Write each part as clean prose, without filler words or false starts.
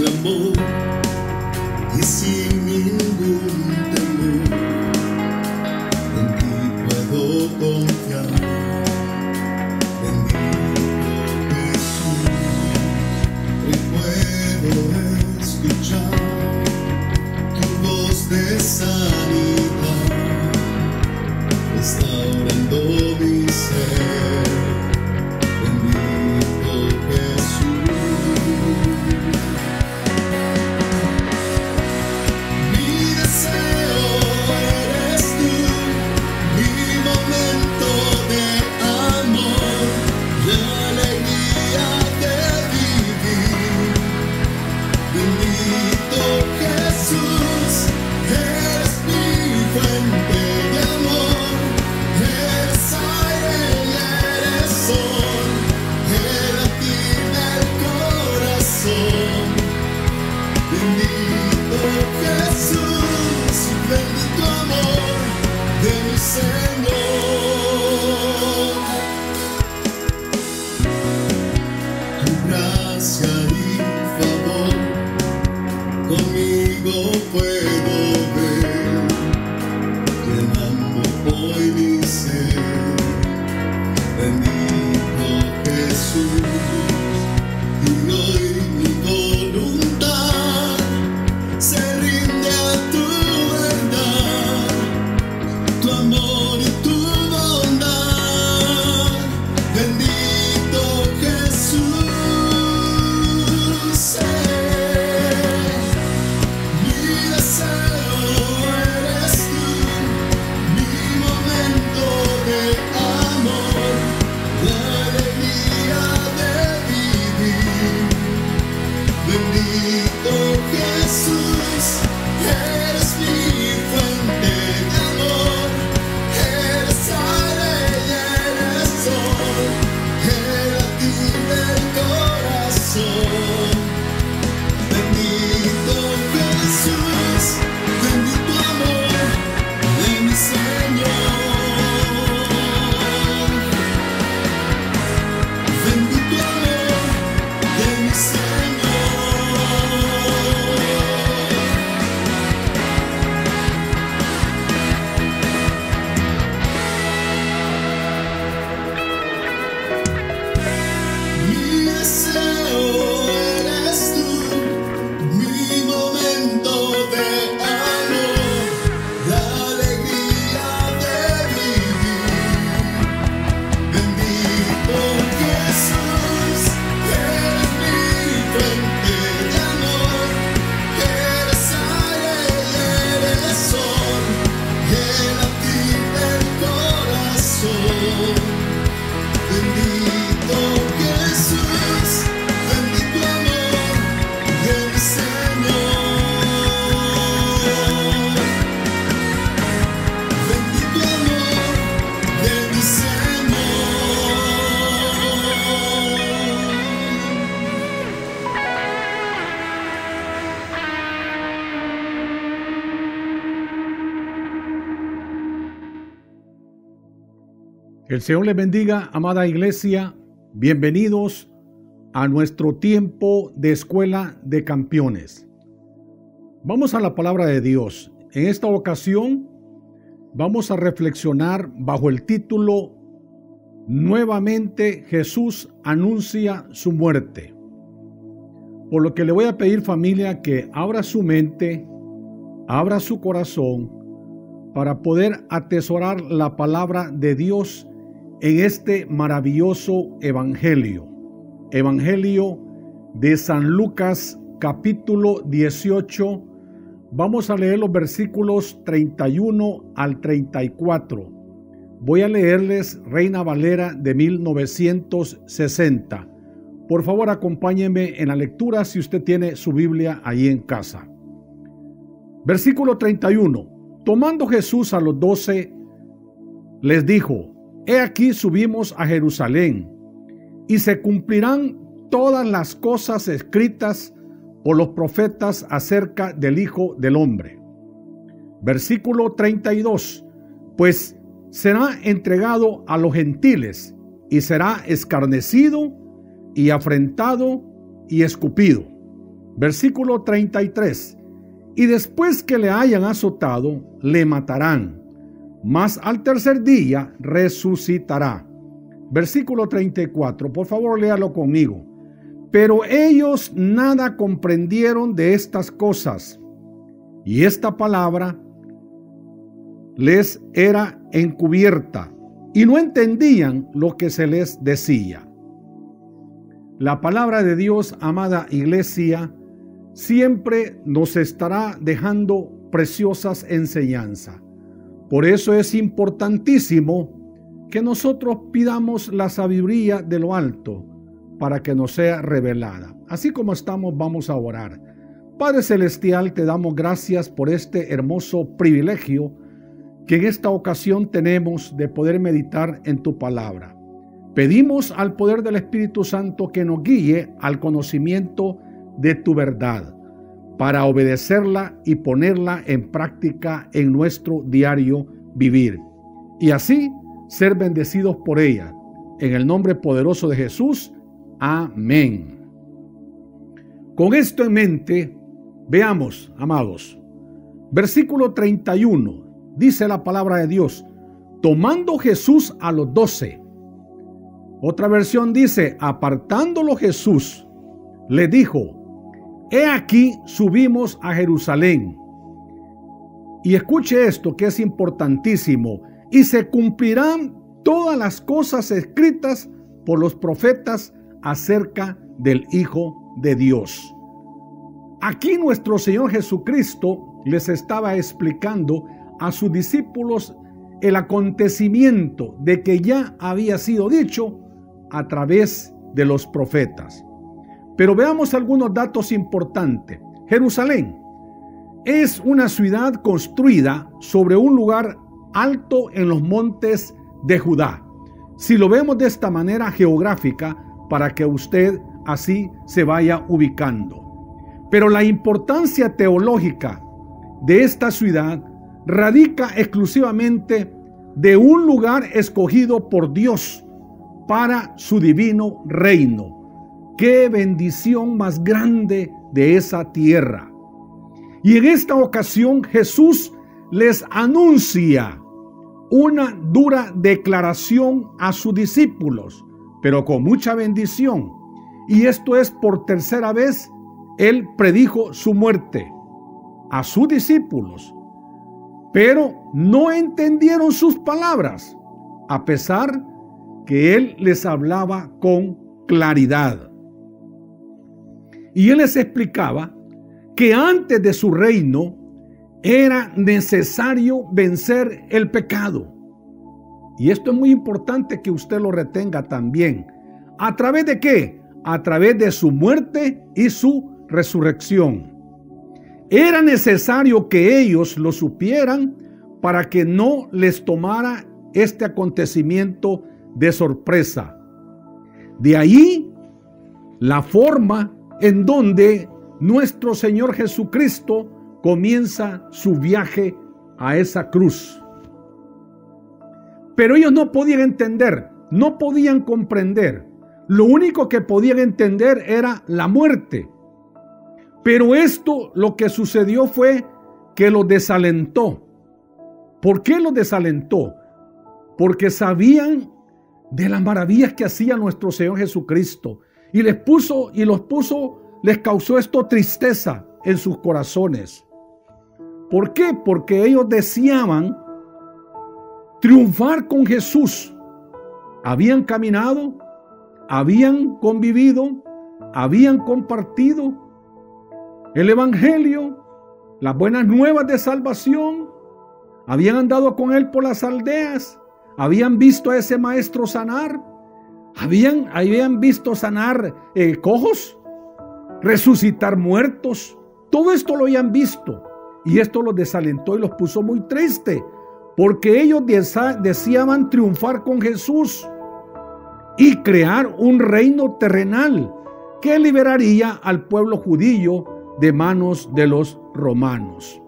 tu amor y sin ningún temor en ti puedo confiar. Bendito Jesús, hoy puedo escuchar tu voz de sanidad, restaurando mi ser. Bendito Jesús, mi deseo eres tú, mi momento de amor, la alegría de vivir. Bendito Jesús, eres mi fuente de amor, eres aire y eres sol, el latir del corazón. Bendito Jesús, bendito amor de mi Señor. Tu gracia y favor conmigo puedo ver, llenando hoy mi ser. Bendito Jesús, y hoy mi voluntad se rinde a tu verdad, tu amor y tu bondad. Bendito Jesús, mi deseo eres tú, mi momento de amor, la alegría de vivir. Bendito Jesús, eres mi fuente de amor, eres aire y eres sol, el latir del corazón. Bendito Jesús, bendito amor de mi Señor. Bendito amor de mi Mi deseo eres tú, mi momento de amor, la alegría de vivir. Bendito Jesús, eres mi fuente de amor, eres aire y eres sol, el latir del corazón. Bendito Jesús, bendito amor de mi Señor. Bendito amor de mi El Señor les bendiga, amada iglesia. Bienvenidos a nuestro tiempo de escuela de campeones. Vamos a la palabra de Dios. En esta ocasión vamos a reflexionar bajo el título Nuevamente Jesús anuncia su muerte. Por lo que le voy a pedir, familia, que abra su mente, abra su corazón para poder atesorar la palabra de Dios en este maravilloso evangelio. Evangelio de San Lucas, capítulo 18. Vamos a leer los versículos 31 al 34. Voy a leerles Reina Valera de 1960. Por favor, acompáñenme en la lectura si usted tiene su Biblia ahí en casa. Versículo 31. Tomando Jesús a los 12, les dijo: He aquí subimos a Jerusalén, y se cumplirán todas las cosas escritas por los profetas acerca del Hijo del Hombre. Versículo 32. Pues será entregado a los gentiles, y será escarnecido, y afrentado, y escupido. Versículo 33. Y después que le hayan azotado, le matarán, mas al tercer día resucitará. Versículo 34. Por favor, léalo conmigo. Pero ellos nada comprendieron de estas cosas, y esta palabra les era encubierta, y no entendían lo que se les decía. La palabra de Dios, amada iglesia, siempre nos estará dejando preciosas enseñanzas. Por eso es importantísimo que nosotros pidamos la sabiduría de lo alto para que nos sea revelada. Así como estamos, vamos a orar. Padre Celestial, te damos gracias por este hermoso privilegio que en esta ocasión tenemos de poder meditar en tu palabra. Pedimos al poder del Espíritu Santo que nos guíe al conocimiento de tu verdad, para obedecerla y ponerla en práctica en nuestro diario vivir, y así ser bendecidos por ella. En el nombre poderoso de Jesús, amén. Con esto en mente, veamos, amados, versículo 31, dice la palabra de Dios: tomando Jesús a los 12. Otra versión dice: apartándolo Jesús, le dijo: he aquí subimos a Jerusalén. Y escuche esto que es importantísimo: y se cumplirán todas las cosas escritas por los profetas acerca del Hijo de Dios. Aquí nuestro Señor Jesucristo les estaba explicando a sus discípulos el acontecimiento de que ya había sido dicho a través de los profetas. Pero veamos algunos datos importantes. Jerusalén es una ciudad construida sobre un lugar alto en los montes de Judá. Si lo vemos de esta manera geográfica, para que usted así se vaya ubicando. Pero la importancia teológica de esta ciudad radica exclusivamente de un lugar escogido por Dios para su divino reino. ¡Qué bendición más grande de esa tierra! Y en esta ocasión Jesús les anuncia una dura declaración a sus discípulos, pero con mucha bendición. Y esto es por tercera vez, Él predijo su muerte a sus discípulos, pero no entendieron sus palabras, a pesar que Él les hablaba con claridad. Y Él les explicaba que antes de su reino era necesario vencer el pecado. Y esto es muy importante que usted lo retenga también. ¿A través de qué? A través de su muerte y su resurrección. Era necesario que ellos lo supieran para que no les tomara este acontecimiento de sorpresa. De ahí la forma en donde nuestro Señor Jesucristo comienza su viaje a esa cruz. Pero ellos no podían entender, no podían comprender. Lo único que podían entender era la muerte. Pero esto, lo que sucedió fue que los desalentó. ¿Por qué los desalentó? Porque sabían de las maravillas que hacía nuestro Señor Jesucristo. Y les causó esto tristeza en sus corazones. ¿Por qué? Porque ellos deseaban triunfar con Jesús. Habían caminado, habían convivido, habían compartido el evangelio, las buenas nuevas de salvación, habían andado con Él por las aldeas, habían visto a ese maestro sanar, habían visto sanar cojos, resucitar muertos. Todo esto lo habían visto, y esto los desalentó y los puso muy tristes, porque ellos deseaban triunfar con Jesús y crear un reino terrenal que liberaría al pueblo judío de manos de los romanos.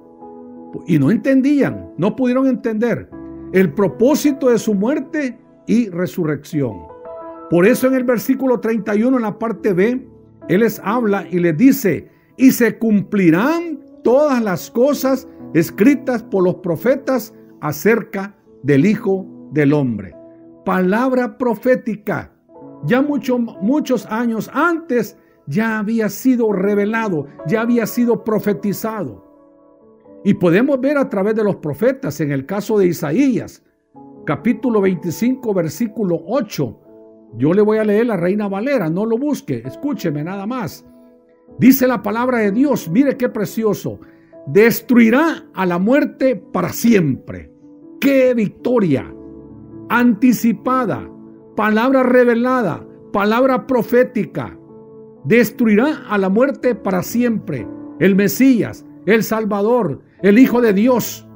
Y no entendían, no pudieron entender el propósito de su muerte y resurrección. Por eso en el versículo 31, en la parte B, Él les habla y les dice: y se cumplirán todas las cosas escritas por los profetas acerca del Hijo del Hombre. Palabra profética. Ya muchos años antes ya había sido revelado, ya había sido profetizado. Y podemos ver a través de los profetas, en el caso de Isaías, capítulo 25, versículo 8. Yo le voy a leer la Reina Valera, no lo busque, escúcheme nada más. Dice la palabra de Dios, mire qué precioso. Destruirá a la muerte para siempre. ¡Qué victoria! Anticipada, palabra revelada, palabra profética. Destruirá a la muerte para siempre. El Mesías, el Salvador, el Hijo de Dios.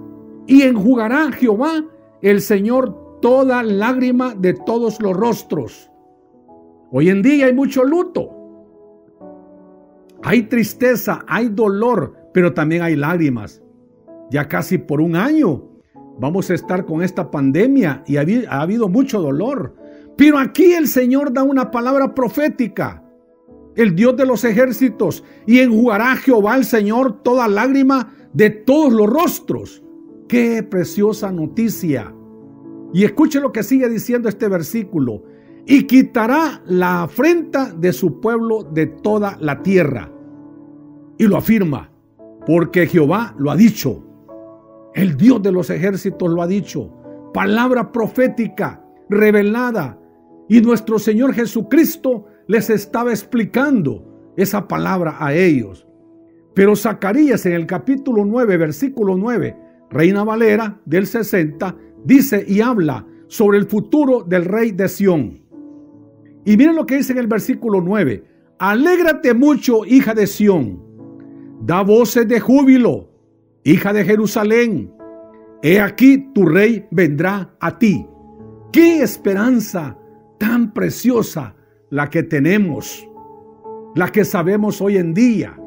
Y enjugará Jehová, el Señor, toda lágrima de todos los rostros. Hoy en día hay mucho luto. Hay tristeza, hay dolor, pero también hay lágrimas. Ya casi por un año vamos a estar con esta pandemia y ha habido mucho dolor. Pero aquí el Señor da una palabra profética. El Dios de los ejércitos, y enjugará Jehová el Señor toda lágrima de todos los rostros. ¡Qué preciosa noticia! Y escuche lo que sigue diciendo este versículo. Y quitará la afrenta de su pueblo de toda la tierra. Y lo afirma, porque Jehová lo ha dicho. El Dios de los ejércitos lo ha dicho. Palabra profética, revelada. Y nuestro Señor Jesucristo les estaba explicando esa palabra a ellos. Pero Zacarías en el capítulo 9, versículo 9, Reina Valera del 60, dice y habla sobre el futuro del rey de Sión. Y miren lo que dice en el versículo 9. Alégrate mucho, hija de Sión. Da voces de júbilo, hija de Jerusalén. He aquí tu rey vendrá a ti. ¡Qué esperanza tan preciosa la que tenemos! La que sabemos hoy en día.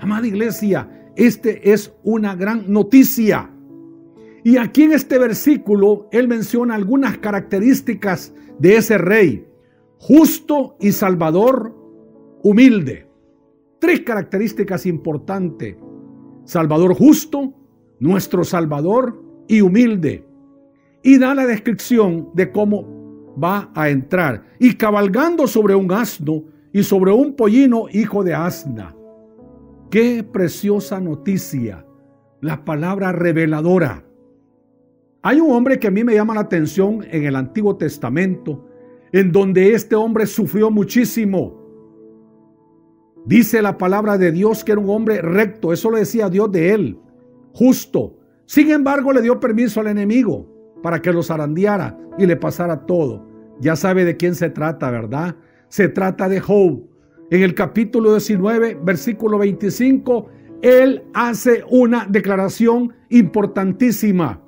Amada iglesia, este es una gran noticia. Y aquí en este versículo, él menciona algunas características de ese rey. Justo y salvador, humilde. 3 características importantes. Salvador justo, nuestro Salvador y humilde. Y da la descripción de cómo va a entrar. Y cabalgando sobre un asno y sobre un pollino hijo de asna. ¡Qué preciosa noticia! La palabra reveladora. Hay un hombre que a mí me llama la atención en el Antiguo Testamento, en donde este hombre sufrió muchísimo. Dice la palabra de Dios que era un hombre recto, eso lo decía Dios de él, justo. Sin embargo, le dio permiso al enemigo para que lo zarandeara y le pasara todo. Ya sabe de quién se trata, ¿verdad? Se trata de Job. En el capítulo 19, versículo 25, él hace una declaración importantísima.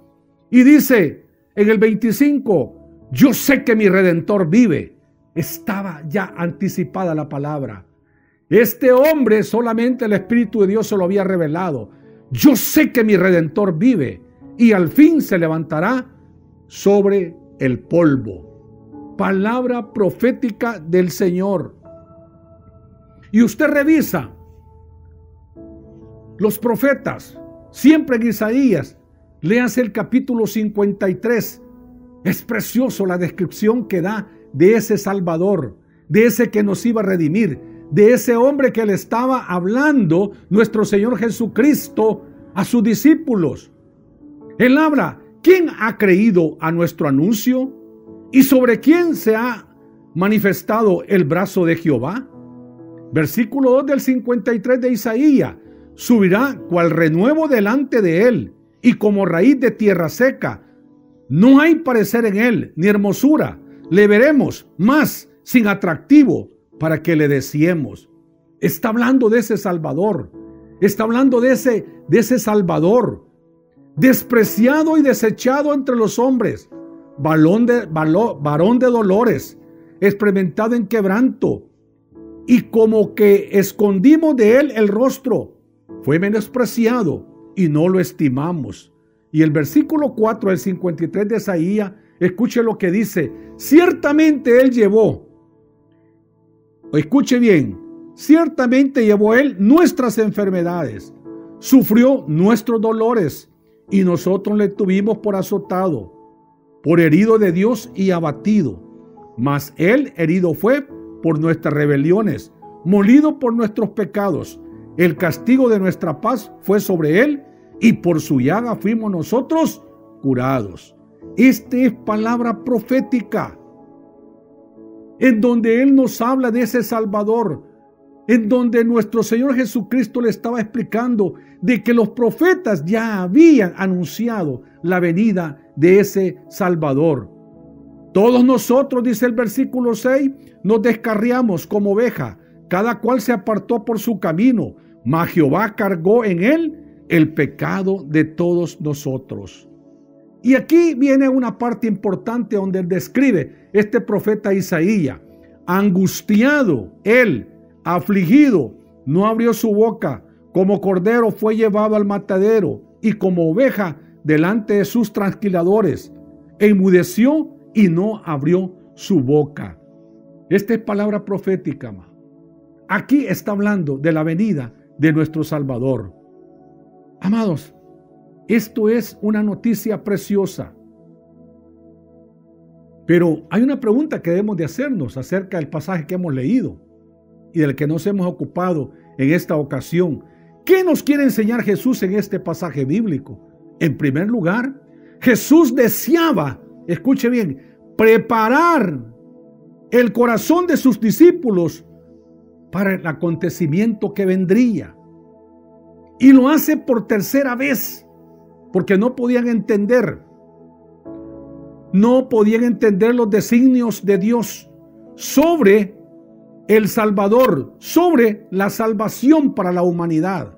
Y dice en el 25, yo sé que mi Redentor vive. Estaba ya anticipada la palabra. Este hombre solamente el Espíritu de Dios se lo había revelado. Yo sé que mi Redentor vive y al fin se levantará sobre el polvo. Palabra profética del Señor. Y usted revisa los profetas, siempre en Isaías, léase el capítulo 53. Es precioso la descripción que da de ese Salvador, de ese que nos iba a redimir, de ese hombre que le estaba hablando nuestro Señor Jesucristo a sus discípulos. Él habla, ¿quién ha creído a nuestro anuncio? ¿Y sobre quién se ha manifestado el brazo de Jehová? Versículo 2 del 53 de Isaías. Subirá cual renuevo delante de él y como raíz de tierra seca. No hay parecer en él, ni hermosura. Le veremos más sin atractivo para que le deseemos. Está hablando de ese Salvador. Está hablando de ese Salvador. Despreciado y desechado entre los hombres. Varón de dolores. Experimentado en quebranto. Y como que escondimos de él el rostro. Fue menospreciado y no lo estimamos. Y el versículo 4 del 53 de Isaías, escuche lo que dice. Ciertamente él llevó, escuche bien, Ciertamente llevó Él nuestras enfermedades, sufrió nuestros dolores, y nosotros le tuvimos por azotado, por herido de Dios y abatido. Mas Él herido fue por nuestras rebeliones, molido por nuestros pecados. El castigo de nuestra paz fue sobre Él, y por su llaga fuimos nosotros curados. Esta es palabra profética, en donde Él nos habla de ese Salvador, en donde nuestro Señor Jesucristo le estaba explicando de que los profetas ya habían anunciado la venida de ese Salvador. Todos nosotros, dice el versículo 6, nos descarriamos como oveja, cada cual se apartó por su camino, mas Jehová cargó en él el pecado de todos nosotros. Y aquí viene una parte importante donde describe este profeta Isaías: angustiado él, afligido, no abrió su boca, como cordero fue llevado al matadero, y como oveja delante de sus trasquiladores, enmudeció y no abrió su boca. Esta es palabra profética, ma. Aquí está hablando de la venida de nuestro Salvador. Amados, esto es una noticia preciosa. Pero hay una pregunta que debemos de hacernos acerca del pasaje que hemos leído y del que nos hemos ocupado en esta ocasión. ¿Qué nos quiere enseñar Jesús en este pasaje bíblico? En primer lugar, Jesús deseaba, escuche bien, preparar el corazón de sus discípulos para el acontecimiento que vendría. Y lo hace por tercera vez, porque no podían entender los designios de Dios sobre el Salvador, sobre la salvación para la humanidad.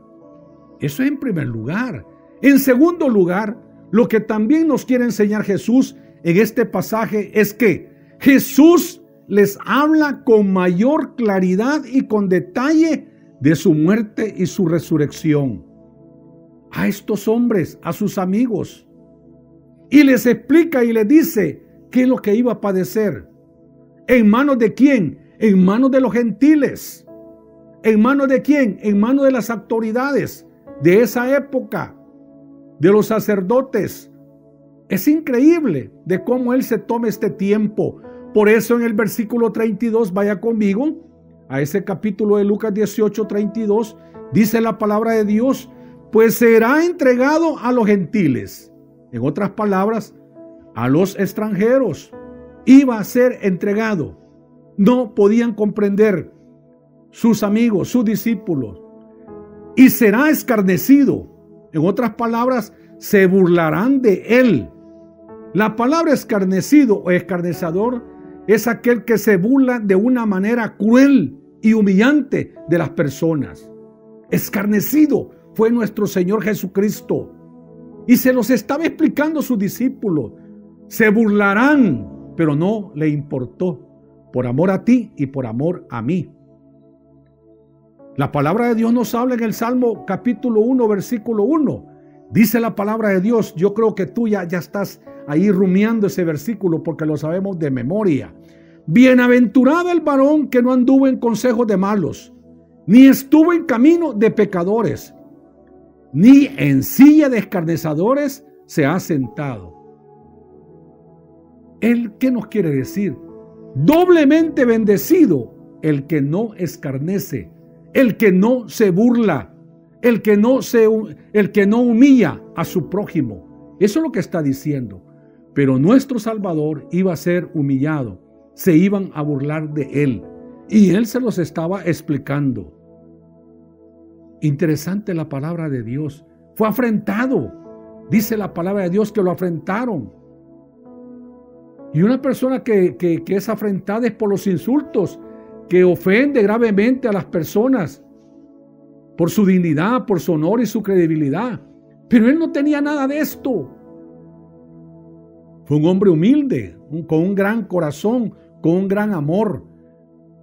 Eso es en primer lugar. En segundo lugar, lo que también nos quiere enseñar Jesús en este pasaje es que Jesús les habla con mayor claridad y con detalle de su muerte y su resurrección a estos hombres, a sus amigos, y les explica y les dice qué es lo que iba a padecer. ¿En manos de quién? En manos de los gentiles. ¿En manos de quién? En manos de las autoridades de esa época, de los sacerdotes. Es increíble de cómo Él se toma este tiempo. Por eso en el versículo 32, vaya conmigo a ese capítulo de Lucas 18:32, dice la palabra de Dios: pues será entregado a los gentiles. En otras palabras, a los extranjeros iba a ser entregado. No podían comprender sus amigos, sus discípulos. Y será escarnecido. En otras palabras, se burlarán de él. La palabra escarnecido o escarnecedor es aquel que se burla de una manera cruel y humillante de las personas. Escarnecido fue nuestro Señor Jesucristo. Y se los estaba explicando a sus discípulos. Se burlarán, pero no le importó. Por amor a ti y por amor a mí. La palabra de Dios nos habla en el Salmo capítulo 1, versículo 1. Dice la palabra de Dios, yo creo que tú ya estás ahí rumiando ese versículo porque lo sabemos de memoria. Bienaventurado el varón que no anduvo en consejos de malos, ni estuvo en camino de pecadores, ni en silla de escarnecedores se ha sentado. ¿Él qué nos quiere decir? Doblemente bendecido el que no escarnece, el que no se burla, el que no humilla a su prójimo. Eso es lo que está diciendo. Pero nuestro Salvador iba a ser humillado, se iban a burlar de él, y él se los estaba explicando. Interesante la palabra de Dios. Fue afrentado. Dice la palabra de Dios que lo afrentaron. Y una persona que es afrentada es por los insultos, que ofende gravemente a las personas por su dignidad, por su honor y su credibilidad. Pero él no tenía nada de esto. Fue un hombre humilde, con un gran corazón, con un gran amor.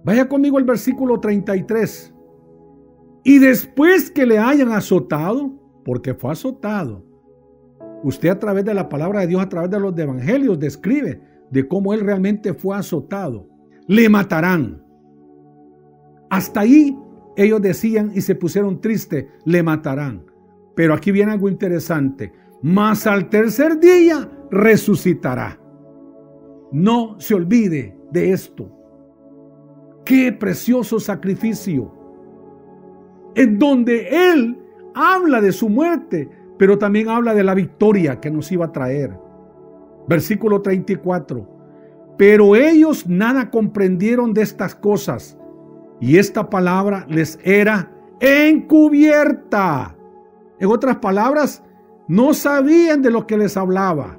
Vaya conmigo al versículo 33. Y después que le hayan azotado, porque fue azotado. Usted a través de la palabra de Dios, a través de los evangelios, describe de cómo él realmente fue azotado. Le matarán. Hasta ahí ellos decían y se pusieron tristes, le matarán. Pero aquí viene algo interesante. Mas al tercer día resucitará. No se olvide de esto. Qué precioso sacrificio. En donde Él habla de su muerte, pero también habla de la victoria que nos iba a traer. Versículo 34. Pero ellos nada comprendieron de estas cosas, y esta palabra les era encubierta. En otras palabras, no sabían de lo que les hablaba.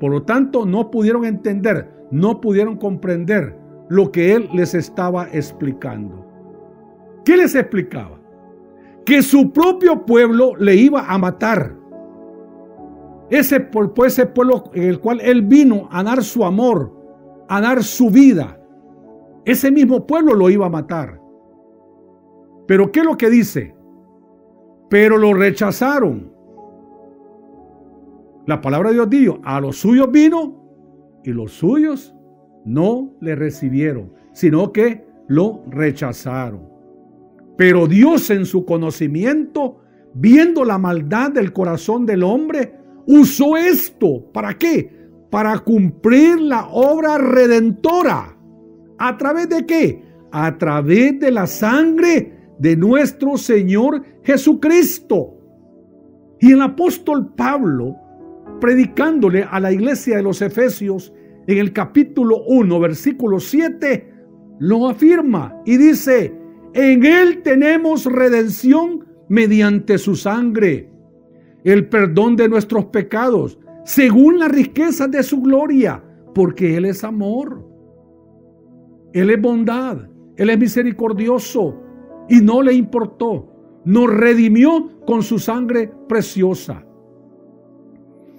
Por lo tanto, no pudieron entender, no pudieron comprender lo que Él les estaba explicando. ¿Qué les explicaba? Que su propio pueblo le iba a matar. Ese pueblo en el cual Él vino a dar su amor, a dar su vida. Ese mismo pueblo lo iba a matar. Pero ¿qué es lo que dice? Pero lo rechazaron. La palabra de Dios dijo, a los suyos vino y los suyos no le recibieron, sino que lo rechazaron. Pero Dios en su conocimiento, viendo la maldad del corazón del hombre, usó esto. ¿Para qué? Para cumplir la obra redentora. ¿A través de qué? A través de la sangre de nuestro Señor Jesucristo. Y el apóstol Pablo, predicándole a la iglesia de los Efesios, en el capítulo 1, versículo 7, lo afirma y dice, en Él tenemos redención mediante su sangre, el perdón de nuestros pecados, según las riquezas de su gloria, porque Él es amor, Él es bondad, Él es misericordioso, y no le importó, nos redimió con su sangre preciosa.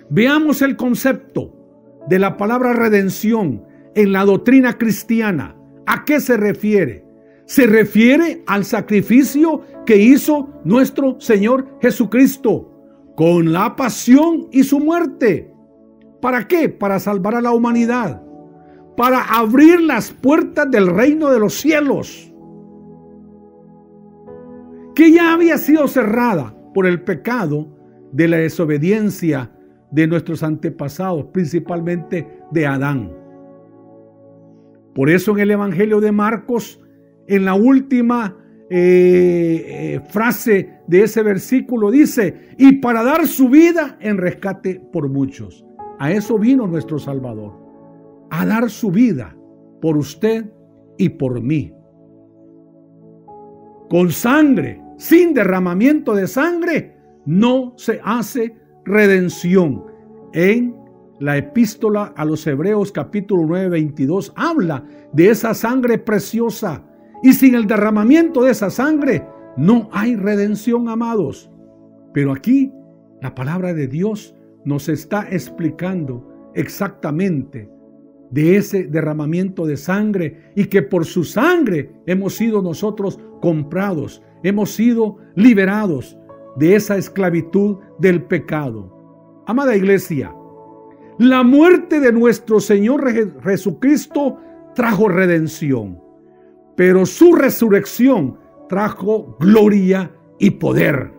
Veamos el concepto de la palabra redención en la doctrina cristiana. ¿A qué se refiere? Se refiere al sacrificio que hizo nuestro Señor Jesucristo con la pasión y su muerte. ¿Para qué? Para salvar a la humanidad, para abrir las puertas del reino de los cielos, que ya había sido cerrada por el pecado de la desobediencia de nuestros antepasados, principalmente de Adán. Por eso en el Evangelio de Marcos, en la última frase de ese versículo dice, y para dar su vida en rescate por muchos. A eso vino nuestro Salvador, a dar su vida por usted y por mí. Con sangre, sin derramamiento de sangre, no se hace redención. En la epístola a los Hebreos capítulo 9, 22 habla de esa sangre preciosa, y sin el derramamiento de esa sangre no hay redención, amados. Pero aquí la palabra de Dios nos está explicando exactamente de ese derramamiento de sangre, y que por su sangre hemos sido nosotros comprados, hemos sido liberados de esa esclavitud del pecado. Amada iglesia, la muerte de nuestro Señor Jesucristo trajo redención, pero su resurrección trajo gloria y poder,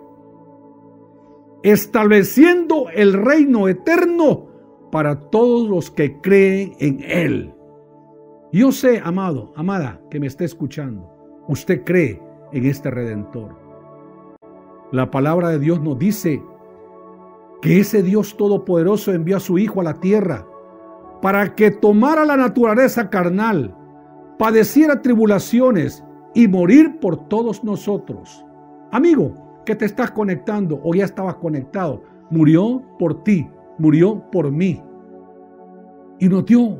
estableciendo el reino eterno para todos los que creen en Él. Yo sé, amado, amada, que me está escuchando, usted cree en este Redentor. La palabra de Dios nos dice que ese Dios todopoderoso envió a su Hijo a la tierra para que tomara la naturaleza carnal, padeciera tribulaciones y morir por todos nosotros. Amigo, que te estás conectando o ya estabas conectado, murió por ti, murió por mí, y nos dio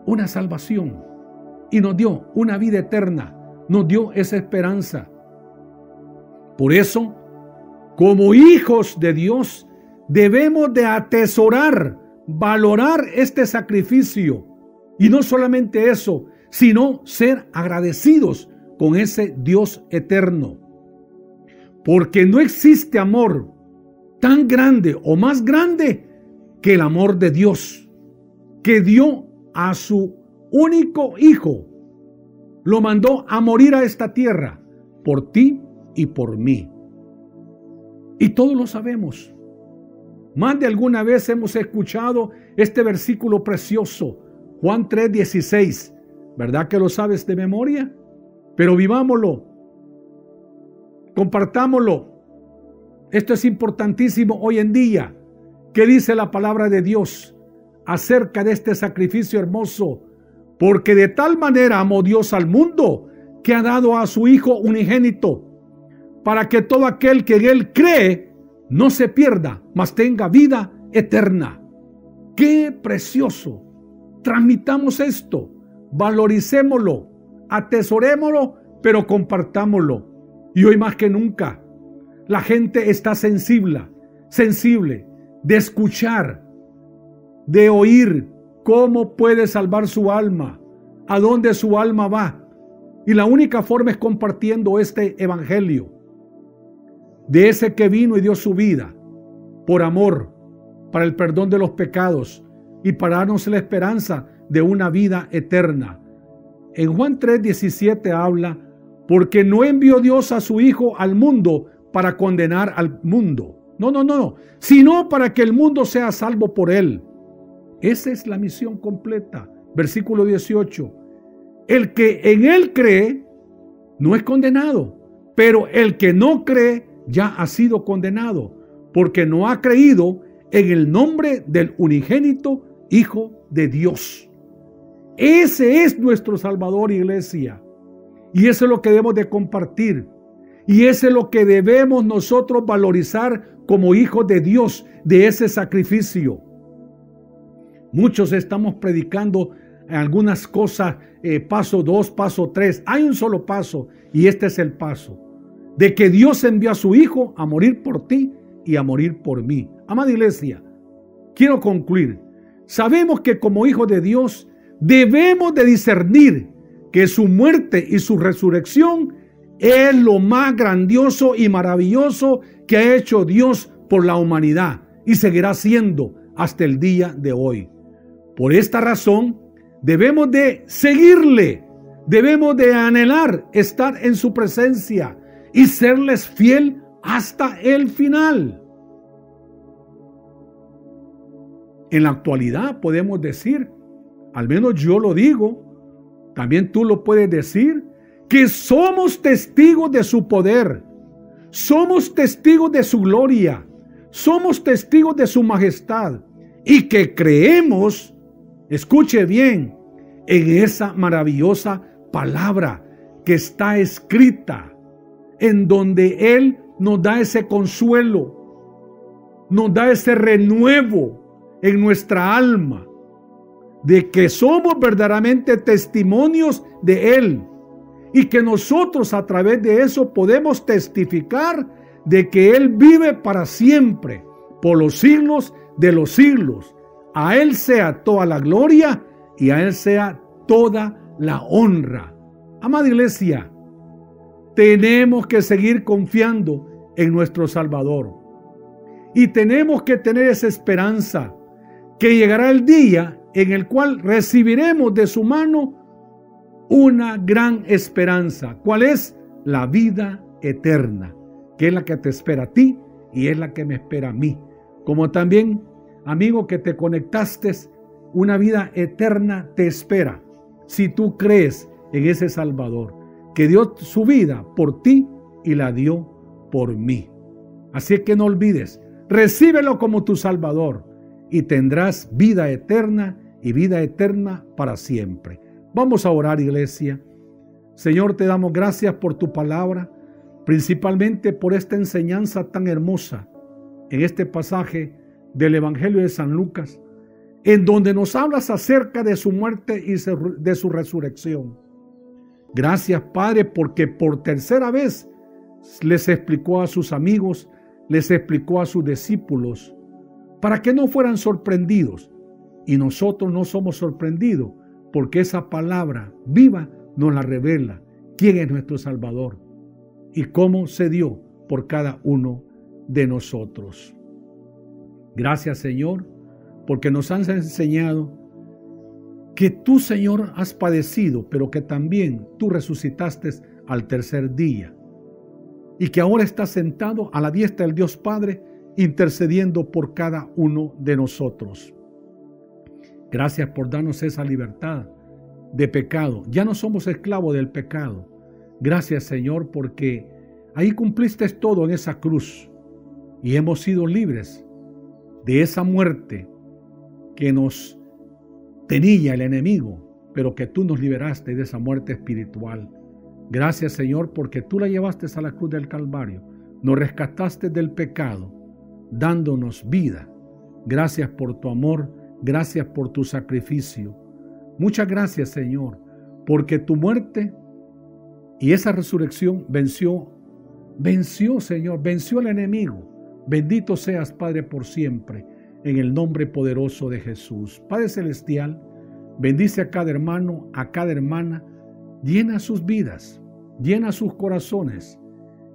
una salvación, y nos dio una vida eterna, nos dio esa esperanza. Por eso, como hijos de Dios, debemos de atesorar, valorar este sacrificio, y no solamente eso, sino ser agradecidos con ese Dios eterno. Porque no existe amor tan grande o más grande que el amor de Dios, que dio a su único Hijo, lo mandó a morir a esta tierra por ti y por mí. Y todos lo sabemos. Más de alguna vez hemos escuchado este versículo precioso, Juan 3:16. ¿Verdad que lo sabes de memoria? Pero vivámoslo. Compartámoslo. Esto es importantísimo hoy en día. ¿Qué dice la palabra de Dios acerca de este sacrificio hermoso? Porque de tal manera amó Dios al mundo que ha dado a su Hijo unigénito, para que todo aquel que en Él cree no se pierda, mas tenga vida eterna. ¡Qué precioso! Transmitamos esto, valoricémoslo, atesorémoslo, pero compartámoslo. Y hoy más que nunca, la gente está sensible de escuchar, de oír cómo puede salvar su alma, a dónde su alma va. Y la única forma es compartiendo este evangelio de ese que vino y dio su vida por amor, para el perdón de los pecados y para darnos la esperanza de una vida eterna. En Juan 3:17 habla, porque no envió Dios a su Hijo al mundo para condenar al mundo. No, sino para que el mundo sea salvo por él. Esa es la misión completa. Versículo 18. El que en él cree no es condenado, pero el que no cree ya ha sido condenado, porque no ha creído en el nombre del unigénito Hijo de Dios. Ese es nuestro Salvador, iglesia. Y eso es lo que debemos de compartir. Y eso es lo que debemos nosotros valorizar como hijos de Dios, de ese sacrificio. Muchos estamos predicando algunas cosas, paso 2, paso 3. Hay un solo paso y este es el paso. De que Dios envió a su Hijo a morir por ti y a morir por mí. Amada iglesia, quiero concluir. Sabemos que como hijos de Dios debemos de discernir que su muerte y su resurrección es lo más grandioso y maravilloso que ha hecho Dios por la humanidad y seguirá siendo hasta el día de hoy. Por esta razón debemos de seguirle, debemos de anhelar estar en su presencia y serles fiel hasta el final. En la actualidad podemos decir, al menos yo lo digo, también tú lo puedes decir, que somos testigos de su poder, somos testigos de su gloria, somos testigos de su majestad y que creemos, escuche bien, en esa maravillosa palabra que está escrita, en donde Él nos da ese consuelo, nos da ese renuevo en nuestra alma, de que somos verdaderamente testimonios de Él y que nosotros a través de eso podemos testificar de que Él vive para siempre, por los siglos de los siglos. A Él sea toda la gloria y a Él sea toda la honra. Amada iglesia, tenemos que seguir confiando en nuestro Salvador y tenemos que tener esa esperanza que llegará el día en el cual recibiremos de su mano una gran esperanza. ¿Cuál es? La vida eterna, que es la que te espera a ti y es la que me espera a mí. Como también, amigo, que te conectaste, una vida eterna te espera si tú crees en ese Salvador, que dio su vida por ti y la dio por mí. Así que no olvides, recíbelo como tu Salvador y tendrás vida eterna y vida eterna para siempre. Vamos a orar, iglesia. Señor, te damos gracias por tu palabra, principalmente por esta enseñanza tan hermosa en este pasaje del Evangelio de San Lucas, en donde nos hablas acerca de su muerte y de su resurrección. Gracias, Padre, porque por tercera vez les explicó a sus amigos, les explicó a sus discípulos, para que no fueran sorprendidos. Y nosotros no somos sorprendidos, porque esa palabra viva nos la revela quién es nuestro Salvador y cómo se dio por cada uno de nosotros. Gracias, Señor, porque nos han enseñado que tú, Señor, has padecido, pero que también tú resucitaste al tercer día, y que ahora estás sentado a la diestra del Dios Padre, intercediendo por cada uno de nosotros. Gracias por darnos esa libertad de pecado. Ya no somos esclavos del pecado. Gracias, Señor, porque ahí cumpliste todo en esa cruz y hemos sido libres de esa muerte que nos tenía el enemigo, pero que tú nos liberaste de esa muerte espiritual. Gracias, Señor, porque tú la llevaste a la cruz del Calvario, nos rescataste del pecado, dándonos vida. Gracias por tu amor, gracias por tu sacrificio. Muchas gracias, Señor, porque tu muerte y esa resurrección venció, Señor, venció al enemigo. Bendito seas, Padre, por siempre, en el nombre poderoso de Jesús. Padre Celestial, bendice a cada hermano, a cada hermana, llena sus vidas, llena sus corazones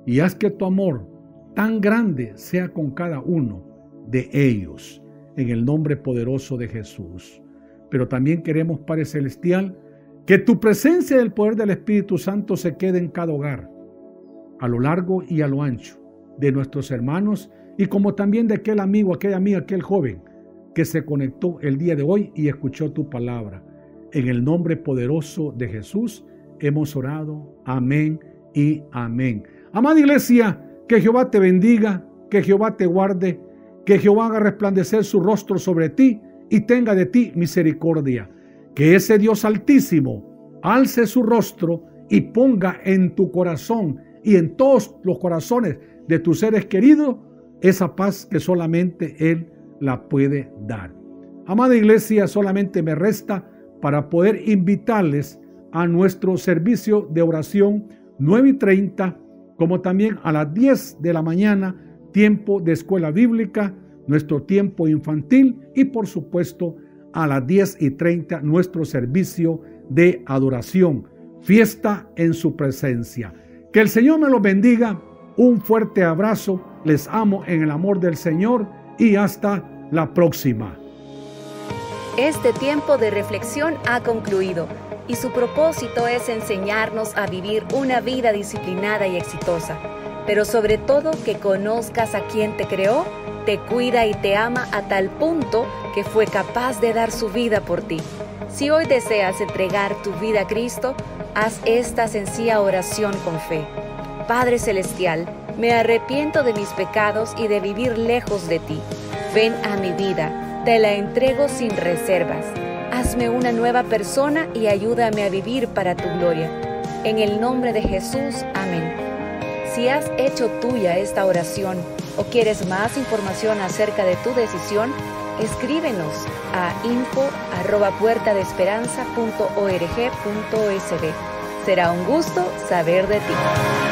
y haz que tu amor tan grande sea con cada uno de ellos, en el nombre poderoso de Jesús. Pero también queremos, Padre Celestial, que tu presencia y el poder del Espíritu Santo se quede en cada hogar, a lo largo y a lo ancho de nuestros hermanos, y como también de aquel amigo, aquella amiga, aquel joven que se conectó el día de hoy y escuchó tu palabra. En el nombre poderoso de Jesús hemos orado. Amén y amén. Amada iglesia, que Jehová te bendiga, que Jehová te guarde, que Jehová haga resplandecer su rostro sobre ti y tenga de ti misericordia. Que ese Dios altísimo alce su rostro y ponga en tu corazón y en todos los corazones de tus seres queridos esa paz que solamente Él la puede dar. Amada iglesia, solamente me resta para poder invitarles a nuestro servicio de oración 9:30, como también a las 10 de la mañana, tiempo de escuela bíblica, nuestro tiempo infantil y por supuesto a las 10:30 nuestro servicio de adoración, fiesta en su presencia. Que el Señor me los bendiga, un fuerte abrazo, les amo en el amor del Señor y hasta la próxima. Este tiempo de reflexión ha concluido y su propósito es enseñarnos a vivir una vida disciplinada y exitosa, pero sobre todo que conozcas a quien te creó, te cuida y te ama a tal punto que fue capaz de dar su vida por ti. Si hoy deseas entregar tu vida a Cristo, haz esta sencilla oración con fe. Padre Celestial, me arrepiento de mis pecados y de vivir lejos de ti. Ven a mi vida, te la entrego sin reservas. Hazme una nueva persona y ayúdame a vivir para tu gloria. En el nombre de Jesús, amén. Si has hecho tuya esta oración o quieres más información acerca de tu decisión, escríbenos a info@puertadesperanza.org.sb. Será un gusto saber de ti.